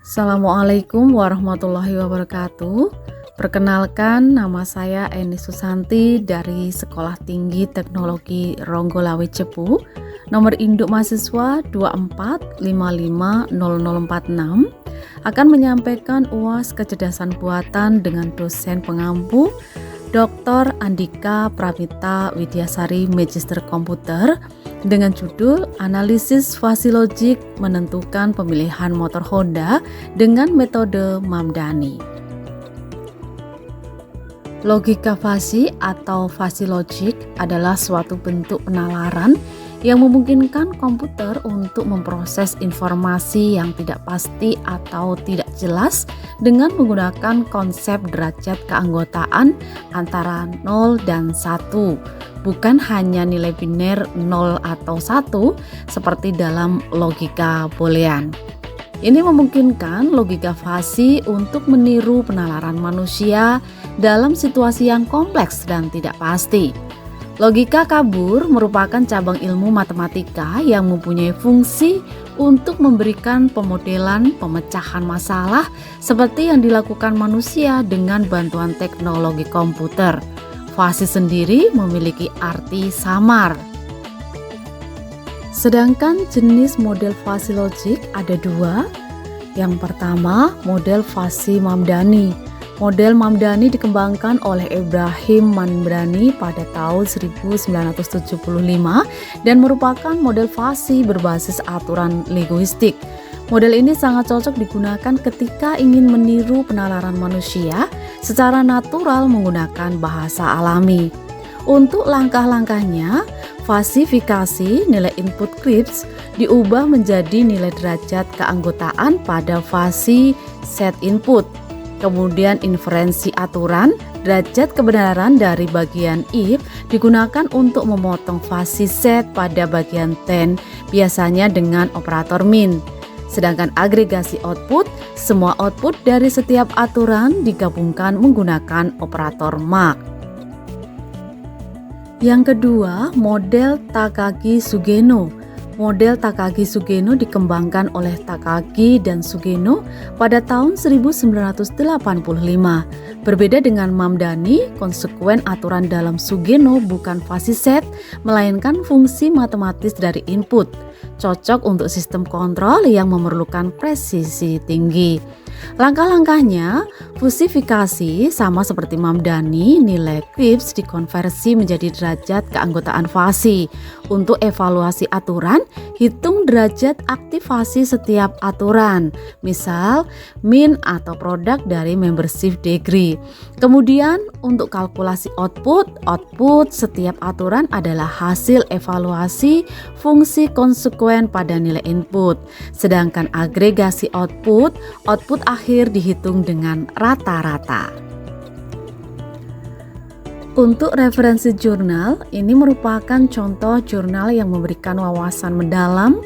Assalamualaikum warahmatullahi wabarakatuh. Perkenalkan, nama saya Eni Susanti dari Sekolah Tinggi Teknologi Ronggolawe Cepu, nomor induk mahasiswa 24550046, akan menyampaikan UAS kecerdasan buatan dengan dosen pengampu Dr. Andika Pramita Widyasari Magister Komputer dengan judul Analisis Fasi Logik Menentukan Pemilihan Motor Honda dengan Metode Mamdani. Logika fasi atau fasi logik adalah suatu bentuk penalaran yang memungkinkan komputer untuk memproses informasi yang tidak pasti atau tidak jelas dengan menggunakan konsep derajat keanggotaan antara 0 dan 1, bukan hanya nilai biner 0 atau 1 seperti dalam logika boolean. Ini memungkinkan logika fasi untuk meniru penalaran manusia dalam situasi yang kompleks dan tidak pasti. Logika kabur merupakan cabang ilmu matematika yang mempunyai fungsi untuk memberikan pemodelan pemecahan masalah seperti yang dilakukan manusia dengan bantuan teknologi komputer. Fasi sendiri memiliki arti samar. Sedangkan jenis model fasi logik ada dua. Yang pertama, model fasi Mamdani. Model Mamdani dikembangkan oleh Ibrahim Mamdani pada tahun 1975 dan merupakan model fasi berbasis aturan linguistik. Model ini sangat cocok digunakan ketika ingin meniru penalaran manusia secara natural menggunakan bahasa alami. Untuk langkah-langkahnya, fasifikasi nilai input Kripps diubah menjadi nilai derajat keanggotaan pada fasi set input. Kemudian inferensi aturan derajat kebenaran dari bagian if digunakan untuk memotong fasi set pada bagian 10, biasanya dengan operator min. Sedangkan agregasi output, semua output dari setiap aturan digabungkan menggunakan operator mark. Yang kedua, model Takagi-Sugeno. Model Takagi-Sugeno dikembangkan oleh Takagi dan Sugeno pada tahun 1985. Berbeda dengan Mamdani, konsekuen aturan dalam Sugeno bukan fasi set, melainkan fungsi matematis dari input. Cocok untuk sistem kontrol yang memerlukan presisi tinggi. Langkah-langkahnya, fusifikasi sama seperti Mamdani, nilai Kripps dikonversi menjadi derajat keanggotaan fasi. Untuk evaluasi aturan, hitung derajat aktivasi setiap aturan, misal min atau produk dari membership degree. Kemudian untuk kalkulasi output setiap aturan adalah hasil evaluasi fungsi konsekuen pada nilai input. Sedangkan agregasi output akhir dihitung dengan rata-rata. Untuk referensi jurnal, ini merupakan contoh jurnal yang memberikan wawasan mendalam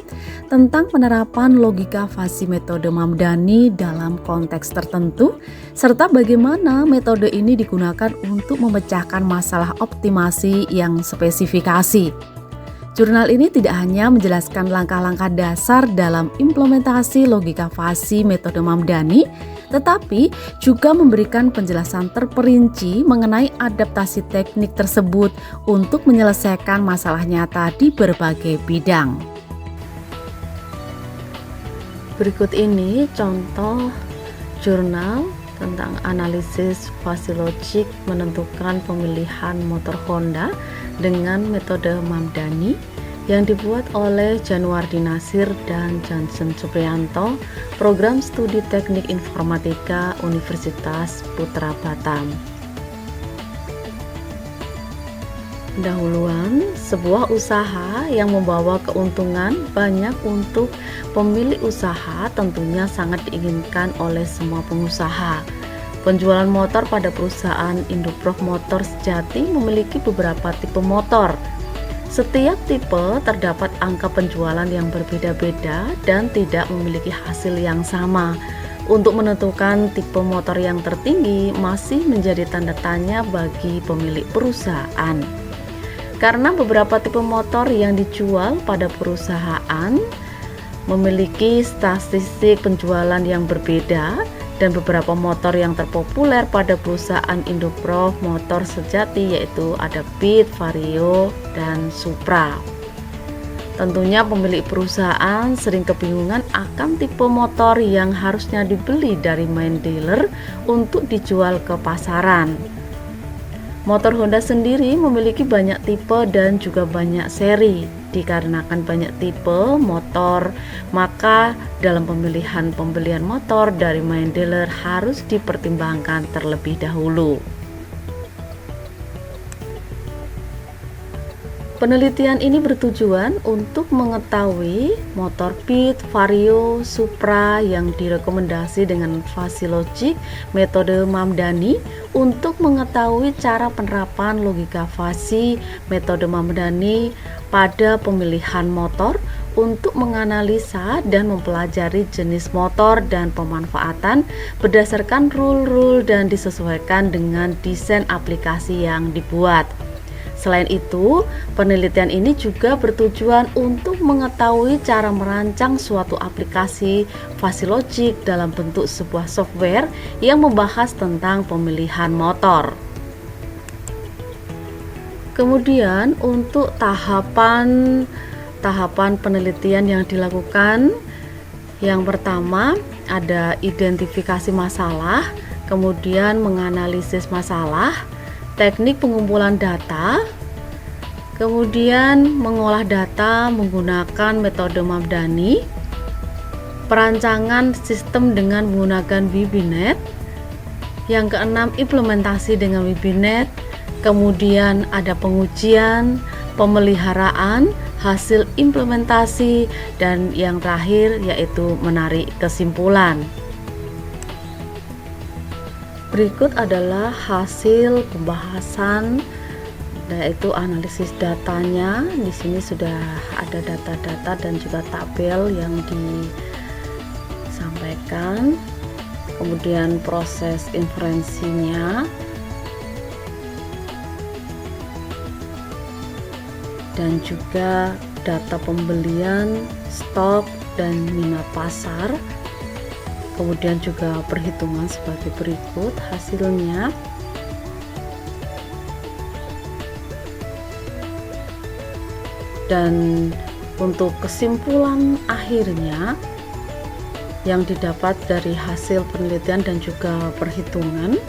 tentang penerapan logika fasi metode Mamdani dalam konteks tertentu, serta bagaimana metode ini digunakan untuk memecahkan masalah optimasi yang spesifikasi. Jurnal ini tidak hanya menjelaskan langkah-langkah dasar dalam implementasi logika fasi metode Mamdani, tetapi juga memberikan penjelasan terperinci mengenai adaptasi teknik tersebut untuk menyelesaikan masalah nyata di berbagai bidang. Berikut ini contoh jurnal tentang analisis fasi logik menentukan pemilihan motor Honda dengan metode Mamdani yang dibuat oleh Januardi Nasir dan Johnson Supriyanto, Program Studi Teknik Informatika Universitas Putra Batam. Pendahuluan, sebuah usaha yang membawa keuntungan banyak untuk pemilik usaha tentunya sangat diinginkan oleh semua pengusaha. Penjualan motor pada perusahaan Indukprof Motor Sejati memiliki beberapa tipe motor. Setiap tipe terdapat angka penjualan yang berbeda-beda dan tidak memiliki hasil yang sama. Untuk menentukan tipe motor yang tertinggi masih menjadi tanda tanya bagi pemilik perusahaan. Karena beberapa tipe motor yang dijual pada perusahaan memiliki statistik penjualan yang berbeda dan beberapa motor yang terpopuler pada perusahaan induk Prof Motor Sejati, yaitu ada Beat, Vario, dan Supra. Tentunya pemilik perusahaan sering kebingungan akan tipe motor yang harusnya dibeli dari main dealer untuk dijual ke pasaran. Motor Honda sendiri memiliki banyak tipe dan juga banyak seri. Dikarenakan banyak tipe motor, maka dalam pembelian motor dari main dealer harus dipertimbangkan terlebih dahulu. Penelitian ini bertujuan untuk mengetahui motor Beat, Vario, Supra yang direkomendasi dengan fasi-logik metode Mamdani untuk mengetahui cara penerapan logika fasi metode Mamdani pada pemilihan motor untuk menganalisa dan mempelajari jenis motor dan pemanfaatan berdasarkan rule-rule dan disesuaikan dengan desain aplikasi yang dibuat. Selain itu, penelitian ini juga bertujuan untuk mengetahui cara merancang suatu aplikasi fasi-logik dalam bentuk sebuah software yang membahas tentang pemilihan motor. Kemudian untuk tahapan penelitian yang dilakukan, yang pertama ada identifikasi masalah, kemudian menganalisis masalah, teknik pengumpulan data, kemudian mengolah data menggunakan metode Mamdani, perancangan sistem dengan menggunakan Wibinet, yang keenam implementasi dengan Wibinet, kemudian ada pengujian, pemeliharaan, hasil implementasi, dan yang terakhir yaitu menarik kesimpulan. Berikut adalah hasil pembahasan, yaitu analisis datanya. Di sini sudah ada data-data dan juga tabel yang disampaikan. Kemudian proses inferensinya, dan juga data pembelian, stok, dan minat pasar. Kemudian juga perhitungan sebagai berikut hasilnya. Dan untuk kesimpulan akhirnya yang didapat dari hasil penelitian dan juga perhitungan,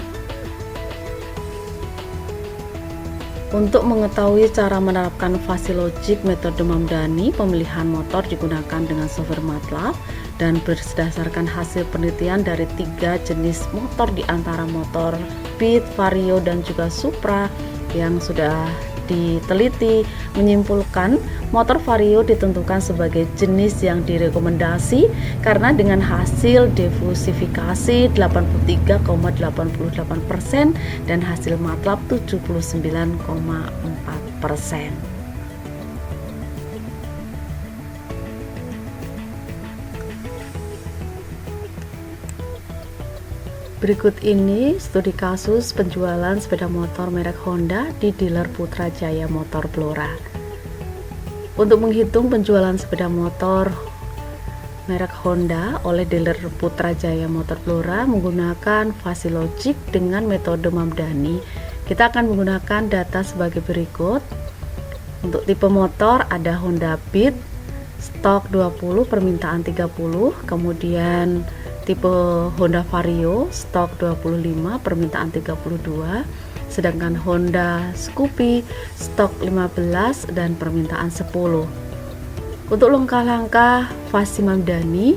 untuk mengetahui cara menerapkan fasi-logik metode Mamdani, pemilihan motor digunakan dengan software MATLAB dan berdasarkan hasil penelitian dari 3 jenis motor di antara motor Beat, Vario, dan juga Supra yang sudah diteliti menyimpulkan motor Vario ditentukan sebagai jenis yang direkomendasi karena dengan hasil diversifikasi 83,88% dan hasil MATLAB 79,4%. Berikut ini studi kasus penjualan sepeda motor merek Honda di dealer Putrajaya Motor Blora. Untuk menghitung penjualan sepeda motor merek Honda oleh dealer Putrajaya Motor Blora menggunakan fasi-logik dengan metode Mamdani, kita akan menggunakan data sebagai berikut. Untuk tipe motor ada Honda Beat, stok 20, permintaan 30, kemudian tipe Honda Vario, stok 25, permintaan 32, sedangkan Honda Scoopy, stok 15 dan permintaan 10. Untuk langkah-langkah fasi Mamdani,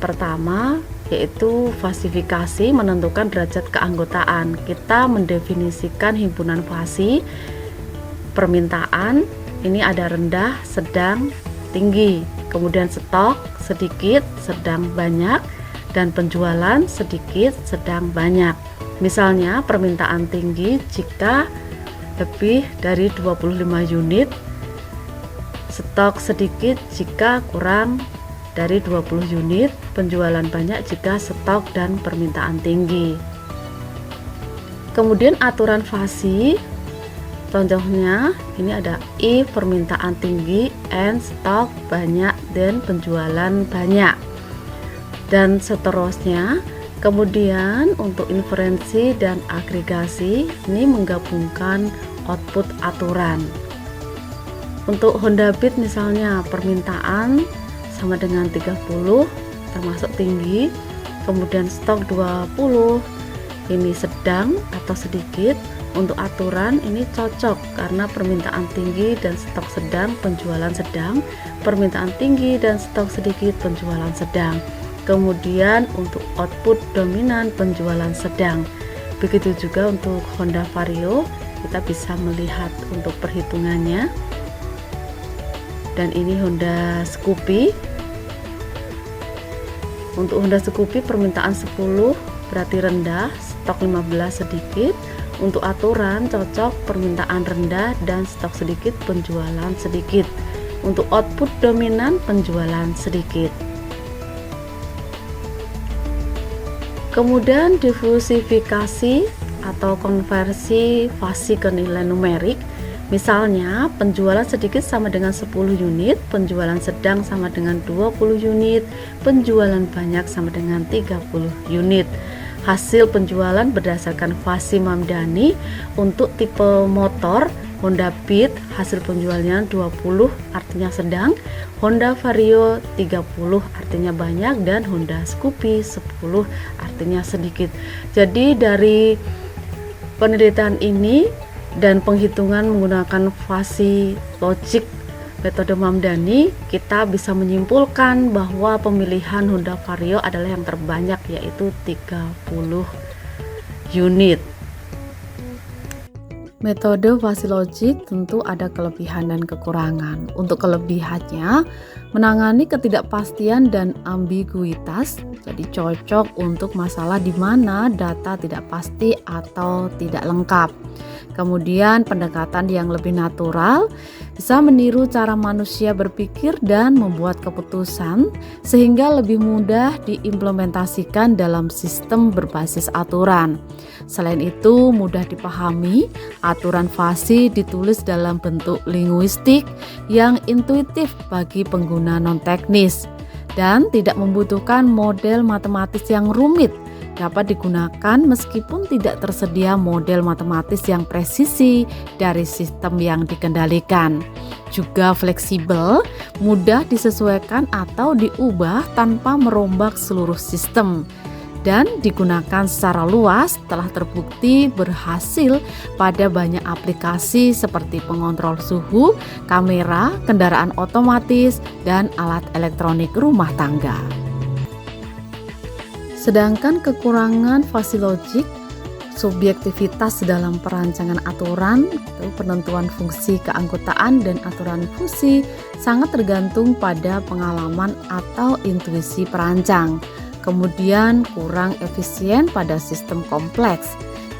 pertama yaitu fasifikasi, menentukan derajat keanggotaan. Kita mendefinisikan himpunan fasi, permintaan, ini ada rendah, sedang, tinggi, kemudian stok, sedikit, sedang, banyak, dan penjualan sedikit, sedang, banyak. Misalnya permintaan tinggi jika lebih dari 25 unit, stok sedikit jika kurang dari 20 unit, penjualan banyak jika stok dan permintaan tinggi. Kemudian aturan fasi Contohnya ini ada if permintaan tinggi and stok banyak dan penjualan banyak, dan seterusnya. Kemudian untuk inferensi dan agregasi ini menggabungkan output aturan. Untuk Honda Beat misalnya permintaan sama dengan 30 termasuk tinggi, kemudian stok 20 ini sedang atau sedikit. Untuk aturan ini cocok karena permintaan tinggi dan stok sedang, penjualan sedang, permintaan tinggi dan stok sedikit, penjualan sedang. Kemudian untuk output dominan, penjualan sedang. Begitu juga untuk Honda Vario, kita bisa melihat untuk perhitungannya. Dan ini Honda Scoopy. Untuk Honda Scoopy permintaan 10 berarti rendah, stok 15 sedikit. Untuk aturan cocok permintaan rendah dan stok sedikit, penjualan sedikit. Untuk output dominan, penjualan sedikit. Kemudian diversifikasi atau konversi fasi ke nilai numerik. Misalnya penjualan sedikit sama dengan 10 unit, penjualan sedang sama dengan 20 unit, penjualan banyak sama dengan 30 unit. Hasil penjualan berdasarkan fasi Mamdani. Untuk tipe motor Honda Beat hasil penjualannya 20 artinya sedang, Honda Vario 30 artinya banyak, dan Honda Scoopy 10 artinya sedikit. Jadi dari penelitian ini dan penghitungan menggunakan fasi logik metode Mamdani, kita bisa menyimpulkan bahwa pemilihan Honda Vario adalah yang terbanyak, yaitu 30 unit. Metode fasi logik tentu ada kelebihan dan kekurangan. Untuk kelebihannya, menangani ketidakpastian dan ambiguitas, jadi cocok untuk masalah di mana data tidak pasti atau tidak lengkap. Kemudian pendekatan yang lebih natural, bisa meniru cara manusia berpikir dan membuat keputusan sehingga lebih mudah diimplementasikan dalam sistem berbasis aturan. Selain itu, mudah dipahami, aturan fasi ditulis dalam bentuk linguistik yang intuitif bagi pengguna non-teknis dan tidak membutuhkan model matematis yang rumit. Dapat digunakan meskipun tidak tersedia model matematis yang presisi dari sistem yang dikendalikan. Juga fleksibel, mudah disesuaikan atau diubah tanpa merombak seluruh sistem, dan digunakan secara luas telah terbukti berhasil pada banyak aplikasi seperti pengontrol suhu, kamera, kendaraan otomatis, dan alat elektronik rumah tangga. Sedangkan kekurangan fasi logik, subjektivitas dalam perancangan aturan, penentuan fungsi keanggotaan dan aturan fungsi sangat tergantung pada pengalaman atau intuisi perancang. Kemudian kurang efisien pada sistem kompleks.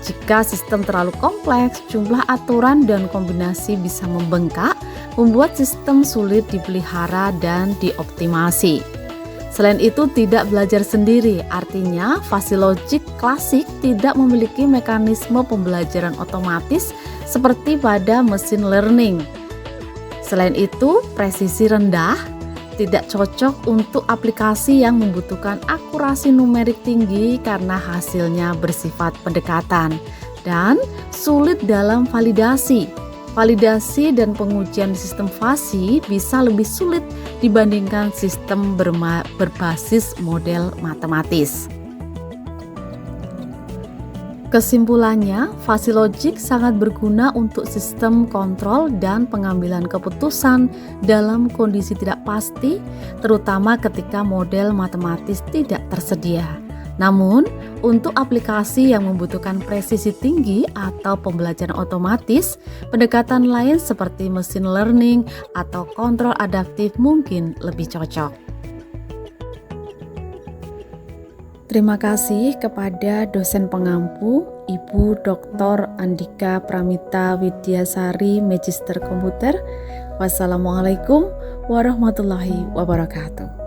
Jika sistem terlalu kompleks, jumlah aturan dan kombinasi bisa membengkak, membuat sistem sulit dipelihara dan dioptimasi. Selain itu, tidak belajar sendiri, artinya fasi logik klasik tidak memiliki mekanisme pembelajaran otomatis seperti pada mesin learning. Selain itu, presisi rendah, tidak cocok untuk aplikasi yang membutuhkan akurasi numerik tinggi karena hasilnya bersifat pendekatan, dan sulit dalam validasi. Validasi dan pengujian sistem fasi bisa lebih sulit dibandingkan sistem berbasis model matematis. Kesimpulannya, fasi logik sangat berguna untuk sistem kontrol dan pengambilan keputusan dalam kondisi tidak pasti, terutama ketika model matematis tidak tersedia. Namun, untuk aplikasi yang membutuhkan presisi tinggi atau pembelajaran otomatis, pendekatan lain seperti machine learning atau kontrol adaptif mungkin lebih cocok. Terima kasih kepada dosen pengampu Ibu Dr. Andika Pramita Widyasari, Magister Komputer. Wassalamualaikum warahmatullahi wabarakatuh.